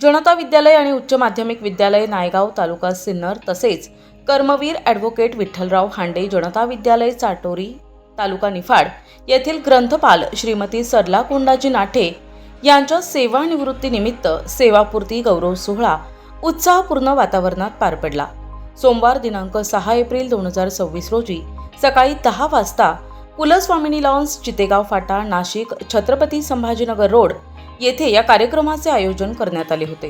जनता विद्यालय आणि उच्च माध्यमिक विद्यालय नायगाव तालुका सिन्नर तसेच कर्मवीर ॲडव्होकेट विठ्ठलराव हांडे जनता विद्यालय चाटोरी तालुका निफाड येथील ग्रंथपाल श्रीमती सरला कोंडाजी नाठे यांच्या सेवानिवृत्तीनिमित्त सेवापूर्ती गौरव सोहळा उत्साहपूर्ण वातावरणात पार पडला। सोमवार दिनांक 6 एप्रिल 2026 रोजी सकाळी 10 वाजता कुलस्वामिनी लॉन्स चितेगाव फाटा नाशिक छत्रपती संभाजीनगर रोड येथे या कार्यक्रमाचे आयोजन करण्यात आले होते।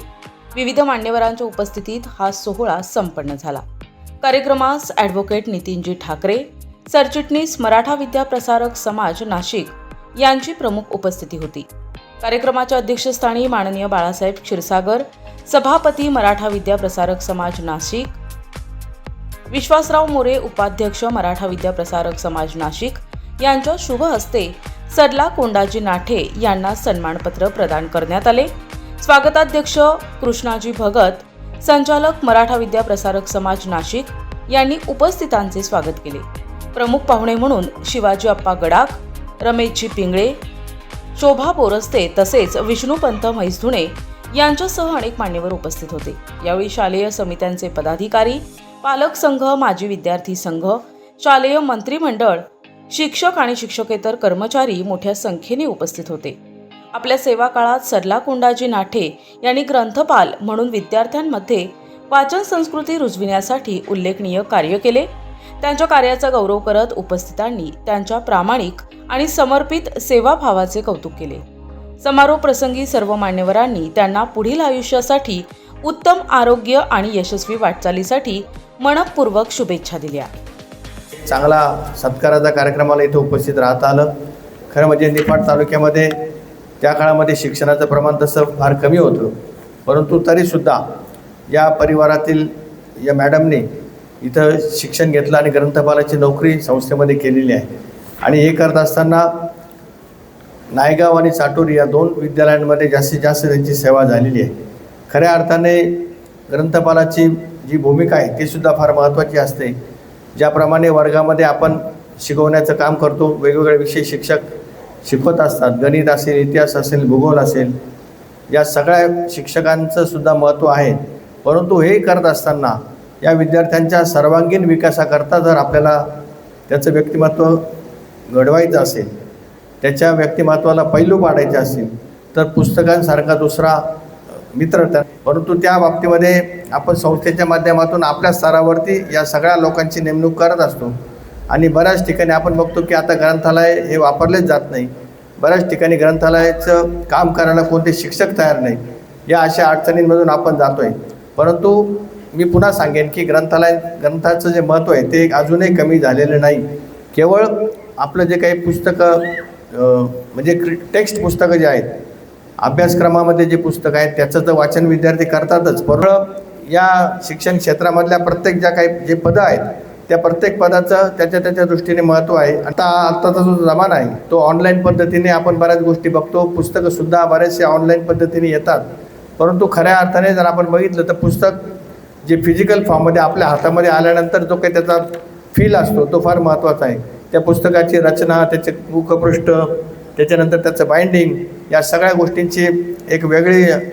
विविध मान्यवरांच्या उपस्थितीत हा सोहळा संपन्न झाला। कार्यक्रमास ॲडव्होकेट नितीनजी ठाकरे, सरचिटणीस मराठा विद्या प्रसारक समाज नाशिक यांची प्रमुख उपस्थिती होती। कार्यक्रमाच्या अध्यक्षस्थानी माननीय बाळासाहेब क्षीरसागर, सभापती मराठा विद्या प्रसारक समाज नाशिक, विश्वासराव मोरे उपाध्यक्ष मराठा विद्या प्रसारक समाज नाशिक यांच्या शुभ हस्ते सरला कोंडाजी नाठे यांना सन्मानपत्र प्रदान करण्यात आले। स्वागताध्यक्ष कृष्णाजी भगत, संचालक मराठा विद्या प्रसारक समाज नाशिक यांनी उपस्थितांचे स्वागत केले। प्रमुख पाहुणे म्हणून शिवाजी अप्पा गडाख, रमेशजी पिंगळे, शोभा बोरस्ते तसेच विष्णुपंत म्हैसधुणे यांच्यासह अनेक मान्यवर उपस्थित होते। यावेळी शालेय समित्यांचे पदाधिकारी, पालक संघ, माजी विद्यार्थी संघ, शालेय मंत्रिमंडळ, शिक्षक आणि शिक्षकेतर कर्मचारी मोठ्या संख्येने उपस्थित होते। आपल्या सेवा काळात सरला कोंडाजी नाठे यांनी ग्रंथपाल म्हणून विद्यार्थ्यांमध्ये वाचन संस्कृती रुजविण्यासाठी उल्लेखनीय कार्य केले। त्यांच्या कार्याचा गौरव करत उपस्थितांनी त्यांच्या प्रामाणिक आणि समर्पित सेवाभावाचे कौतुक केले। समारोप प्रसंगी सर्व मान्यवरांनी त्यांना पुढील आयुष्यासाठी उत्तम आरोग्य आणि यशस्वी वाटचालीसाठी मनपूर्वक शुभेच्छा दिल्या। चांगला सत्काराचा कार्यक्रमाला इथे उपस्थित राहता आलं। खरं म्हणजे निफाड तालुक्यामध्ये त्या काळामध्ये शिक्षणाचं प्रमाण तसं फार कमी होतं, परंतु तरीसुद्धा या परिवारातील या मॅडमने इथं शिक्षण घेतलं आणि ग्रंथपालाची नोकरी संस्थेमध्ये केलेली आहे। आणि हे करत असताना नायगाव आणि चाटोरी या 2 विद्यालयांमध्ये जास्तीत जास्त त्यांची सेवा झालेली आहे। खऱ्या अर्थाने ग्रंथपालाची जी भूमिका आहे ती सुद्धा फार महत्त्वाची असते। ज्याप्रमाणे वर्गामध्ये आपण शिकवण्याचं काम करतो, वेगवेगळे विषय शिक्षक शिकवत असतात, गणित असेल, इतिहास असेल, भूगोल असेल, या सगळ्या शिक्षकांचं सुद्धा महत्त्व आहे। परंतु हे करत असताना या विद्यार्थ्यांच्या सर्वांगीण विकासाकरता जर आपल्याला त्याचं व्यक्तिमत्व घडवायचं असेल, त्याच्या व्यक्तिमत्वाला पैलू पाडायचे असतील तर पुस्तकांसारखा दुसरा मित्र त्या, परंतु त्या बाबतीमध्ये आपण संस्थेच्या माध्यमातून आपल्या स्तरावरती या सगळ्या लोकांची नेमणूक करत असतो। आणि बऱ्याच ठिकाणी आपण बघतो की आता ग्रंथालय हे वापरलेच जात नाही। बऱ्याच ठिकाणी ग्रंथालयाचं काम करायला कोणते शिक्षक तयार नाही। या अशा अडचणींमधून आपण जातो आहे। परंतु मी पुन्हा सांगेन की ग्रंथाचं जे महत्त्व आहे ते अजूनही कमी झालेलं नाही। केवळ आपलं जे काही पुस्तकं म्हणजे टेक्स्ट पुस्तकं जे आहेत, अभ्यासक्रमामध्ये जे पुस्तकं आहेत त्याचं तर वाचन विद्यार्थी करतातच, परंतु या शिक्षण क्षेत्रामधल्या प्रत्येक ज्या काही जे पदं आहेत त्या प्रत्येक पदाचं त्याच्या दृष्टीने महत्त्व आहे। आत्ताचा जो जमाना आहे तो ऑनलाईन पद्धतीने आपण बऱ्याच गोष्टी बघतो, पुस्तकंसुद्धा बरेचसे ऑनलाईन पद्धतीने येतात। परंतु खऱ्या अर्थाने जर आपण बघितलं तर पुस्तक जे फिजिकल फॉर्ममध्ये आपल्या हातामध्ये आल्यानंतर जो काही त्याचा फील असतो तो फार महत्त्वाचा आहे। त्या पुस्तकाची रचना, त्याचे मुखपृष्ठ, त्याच्यानंतर त्याचं बाइंडिंग, या सगळ्या गोष्टींची एक वेगळं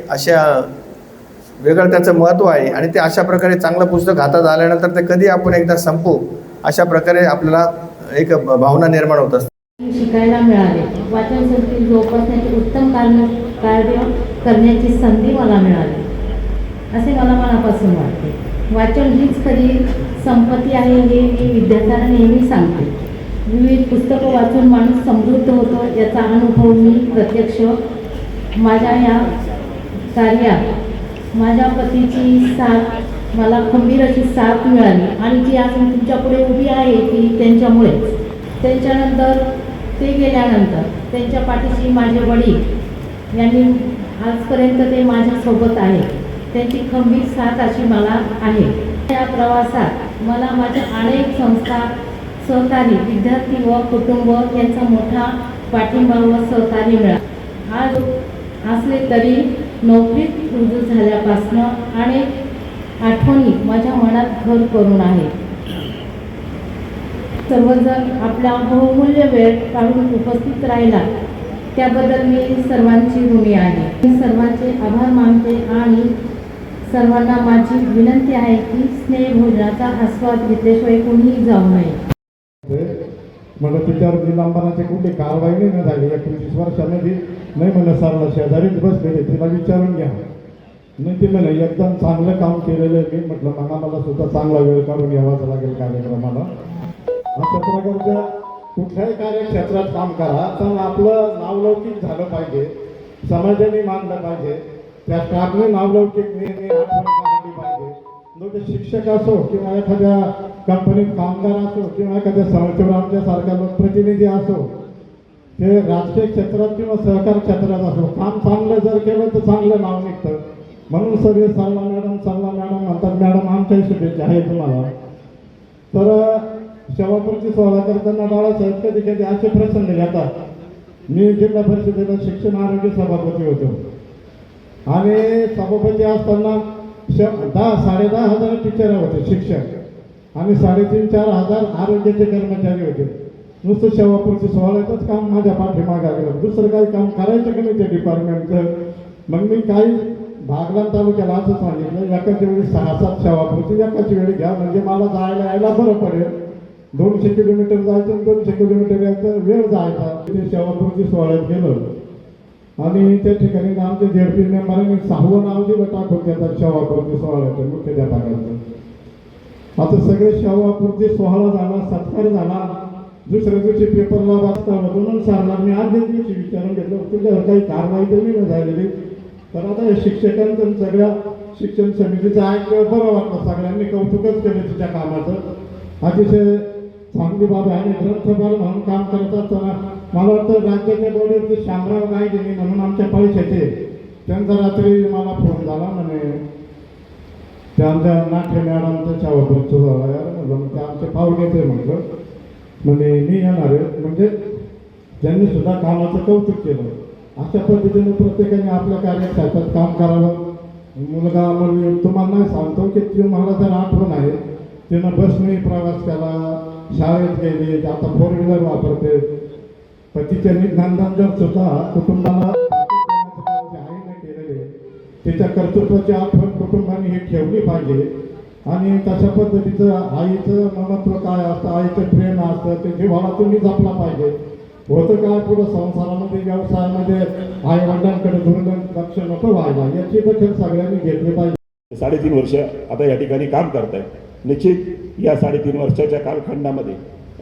त्याचं महत्त्व आहे। आणि ते अशा प्रकारे चांगलं पुस्तक हातात आल्यानंतर ते कधी आपण एकदा संपू अशा प्रकारे आपल्याला एक भावना निर्माण होत असते। शिकायला मिळाले, वाचन संस्कृती जोपासण्याचे उत्तम कार्य करण्याची संधी मला मिळाली असे मला मनापासून वाटते। वाचन हीच खरी संपत्ती आहे हे मी विद्यार्थ्यांना नेहमी सांगते। विविध पुस्तकं वाचून माणूस समृद्ध होतो याचा अनुभव मी प्रत्यक्ष माझ्या या कार्यात माझ्या पतीची साथ, मला खंबीर अशी साथ मिळाली आणि जी आज मी तुमच्या पुढे उभी आहे ती त्यांच्यामुळेच। त्यांच्यानंतर ते गेल्यानंतर त्यांच्या पाठीशी माझे वडील यांनी आजपर्यंत ते माझ्यासोबत आहे, त्यांची खंबीर साथ अशी मला आहे। या प्रवासात मला माझ्या अनेक संस्था, सहकारी, विद्यार्थी व कुटुंब यांचा मोठा पाठिंबा व सहकार्य मिळाला। आज असले तरी नोकरीत रुजू झाल्यापासून अनेक आठवणी माझ्या मनात घर करून आहेत। सर्वजण आपला बहुमूल्य वेळ काढून उपस्थित राहिला त्याबद्दल मी सर्वांची ऋणी आहे. मी सर्वांचे आभार मानते आणि सर्वांना माझी विनंती आहे की स्नेहभोजनाचा आस्वाद घेतल्याशिवाय कोणीही जाऊ नये. मला त्याच्यावर निलंबनाची कुठली कारवाई नाही झाली. 21 वर्षामध्ये नाही म्हणलं सरला शेजारीच बसलेले तिला विचारून घ्या. नाही ते म्हणे एकदम चांगलं काम केलेलं आहे. मी म्हटलं मला सुद्धा चांगला वेळ काढून घ्यावाच लागेल कार्यक्रमाला. अशा प्रकारच्या कुठल्याही कार्यक्षेत्रात काम करा तर आपलं नावलौकिक झालं पाहिजे, समाजाने मानलं पाहिजे, त्या स्टाफने नावलौकिक आठवण पाहिजे. जो ते शिक्षक असो किंवा एखाद्या कंपनीत कामगार असो किंवा एखाद्या संस्थेवर आमच्यासारखा लोकप्रतिनिधी असो, ते राजकीय क्षेत्रात किंवा सहकार क्षेत्रात असो, काम चांगलं जर केलं तर चांगलं नाव निघतं. म्हणून सगळे सरला मॅडम म्हणतात. मॅडम आमच्याही शुभेच्छा आहे तुम्हाला. तर शेवापूरची सोहळा करताना बाळासाहेब कधी कधी असे प्रसंग घेतात. मी जिल्हा परिषदेला शिक्षण आरोग्य सभापती होतो आणि सभापती असताना 10,000-10,500 टीचर होते शिक्षक आणि 3,500-4,000 आरोग्याचे कर्मचारी होते. नुसतं शेवापूरची सोहळ्याचंच काम माझ्या पाठीमागे गेलं. दुसरं काही काम करायचं का नाही त्या डिपार्टमेंटचं. मग मी काही बागलाण तालुक्याला असं सांगितलं, एकाच वेळी 6-7 शेवापूरची एकाच वेळी घ्या, म्हणजे मला जायला यायला बरं पडेल. 200 किलोमीटर जायचं, 200 किलोमीटर यायचं, वेळ जायचा. ते शेवापूरची सोहळ्यात गेलं आणि त्या ठिकाणी आमच्या झेडपी मेंबरांनी 6वं नाव दिलं टाकून देतात शेवापूरची सोहळ्याचं मुख्याध्यापकांचं. आता सगळे शेवापूरची सोहळा झाला, सत्कार झाला. दुसऱ्या दिवशी पेपरला वाचता म्हणून सरला मी आधल्या दिवशी विचारून घेतलं, तुझ्यावर काही कारवाई तरी नाही झालेली. तर आता हे शिक्षकांचं सगळ्या शिक्षण समितीचं ऐकलं बरं वाटलं. सगळ्यांनी कौतुकच केलं तिच्या कामाचं. अतिशय चांगली बाब आहे. ग्रंथपाल म्हणून काम करत असताना मला वाटतं राज्याच्या बोर्डवरती शामराव गायदेनी म्हणून आमच्या पैशाचे त्यांचा रात्री मला फोन झाला. म्हणे त्या आमच्या नाट्य मॅडमच्या शेवापूरचं झाला यार. म्हटलं मग ते आमचे पाहुणेच आहे म्हटलं. म्हणजे मी येणार आहे. म्हणजे त्यांनी सुद्धा कामाचं कौतुक केलं. अशा पद्धतीने प्रत्येकाने आपल्या कार्यक्षेत्रात काम करावं. मुलगा मुलगी तुम्हाला नाही सांगतो की ती मला जर आठवण आहे, तिनं बसने प्रवास केला, शाळेत गेली, आता 4 व्हीलर वापरते. पण तिच्या निधनानंतर सुद्धा कुटुंबाला आईने केलेले तिच्या कर्तृत्वाची आठवण कुटुंबाने ही ठेवली पाहिजे. आणि तशा पद्धतीचं आईचं महत्त्व काय असतं, आईचं प्रेम असतं, ते जिव्हाळा तुम्ही जपला पाहिजे. होतं काय पुढं संसारामध्ये व्यवसायामध्ये आई वडिलांकडे दुर्लक्ष नको व्हायला, याची दखल सगळ्यांनी घेतली पाहिजे. 3.5 वर्ष आता या ठिकाणी काम करताय. निश्चित या 3.5 वर्षाच्या कालखंडामध्ये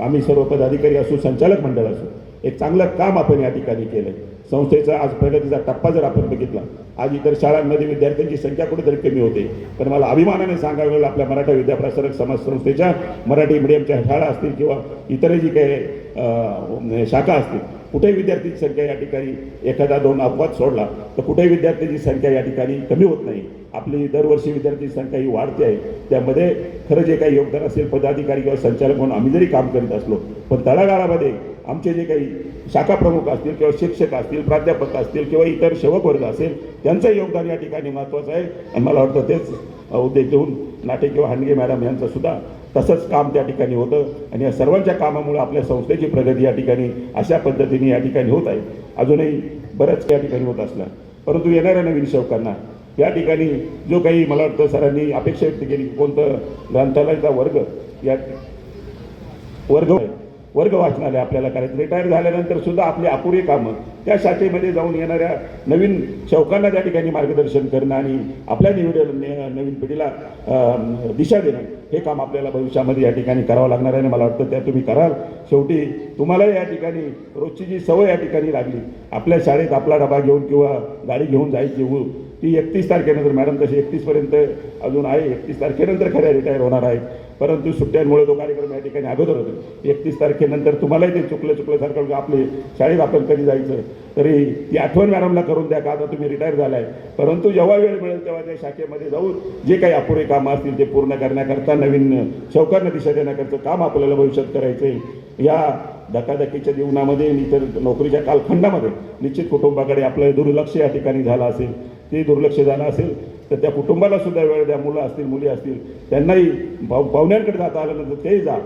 आम्ही सर्व पदाधिकारी असू, संचालक मंडळ असू, एक चांगलं काम आपण या ठिकाणी केलं आहे. संस्थेचा आज प्रगतीचा टप्पा जर आपण बघितला, आज इतर शाळांमध्ये विद्यार्थ्यांची संख्या कुठेतरी कमी होते, पण मला अभिमानाने सांगावं लागेल आपल्या मराठा विद्याप्रसारक समाज संस्थेच्या मराठी मीडियमच्या शाळा असतील किंवा इतर जी काही शाखा असतील, कुठेही विद्यार्थ्यांची संख्या या ठिकाणी 1-2 अपवाद सोडला तर कुठेही विद्यार्थ्यांची संख्या या ठिकाणी कमी होत नाही. आपली दरवर्षी विद्यार्थ्यांची संख्या ही वाढते आहे. त्यामध्ये खरं जे काही योगदान असेल पदाधिकारी किंवा संचालक म्हणून आम्ही जरी काम करीत असलो, पण तळागाळामध्ये आमचे जे काही शाखा प्रमुख असतील किंवा शिक्षक असतील, प्राध्यापक असतील किंवा इतर सेवक वर्ग असेल, त्यांचं योगदान या ठिकाणी महत्त्वाचं आहे. आणि मला वाटतं तेच उद्देश देऊन नाटे किंवा हांडगे मॅडम यांचं सुद्धा तसंच काम त्या ठिकाणी होतं. आणि या सर्वांच्या कामामुळे आपल्या संस्थेची प्रगती या ठिकाणी अशा पद्धतीने या ठिकाणी होत आहे. अजूनही बरंच या ठिकाणी होत असलं, परंतु येणाऱ्या नवीन सेवकांना या ठिकाणी जो काही मला वाटतं सरांनी अपेक्षा व्यक्त केली की कोणतं ग्रंथालयाचा वर्ग वाचनालय आपल्याला करायचं. रिटायर झाल्यानंतर सुद्धा आपली अपुरी कामं त्या शाखेमध्ये जाऊन येणाऱ्या नवीन सेवकांना त्या ठिकाणी मार्गदर्शन करणं आणि आपल्या नवीन पिढीला दिशा देणं, हे काम आपल्याला भविष्यामध्ये या ठिकाणी करावं लागणार आहे. आणि मला वाटतं त्या तुम्ही कराल. शेवटी तुम्हाला या ठिकाणी रोजची जी सवय या ठिकाणी लागली, आपल्या शाळेत आपला डबा घेऊन किंवा गाडी घेऊन जायची, ती 31 तारखेनंतर मॅडम तशी 31पर्यंत अजून आहे. 31 तारखेनंतर खऱ्या रिटायर होणार आहे, परंतु सुट्ट्यांमुळे तो कार्यक्रम या ठिकाणी अगोदर होतो. 31 तारखेनंतर तुम्हालाही ते चुकल्यासारखं आपले शाळेत आपण कधी जायचं, तरी ती आठवण मॅडमला करून द्या का आता तुम्ही रिटायर झालाय. परंतु जेव्हा वेळ मिळेल तेव्हा त्या शाखेमध्ये जाऊन जे काही अपुरे कामं असतील ते पूर्ण करण्याकरता, नवीन सेवकांना दिशा देण्याकरता काम आपल्याला भविष्यात करायचं आहे. या धकाधकीच्या जीवनामध्ये इतर नोकरीच्या कालखंडामध्ये निश्चित कुटुंबाकडे आपलं दुर्लक्ष या ठिकाणी झालं असेल, ते दुर्लक्ष झालं असेल तर त्या कुटुंबाला सुद्धा वेळ द्या. मुलं असतील, मुली असतील, त्यांनाही पाहुण्यांकडे जाता आलं नंतर तेही जा.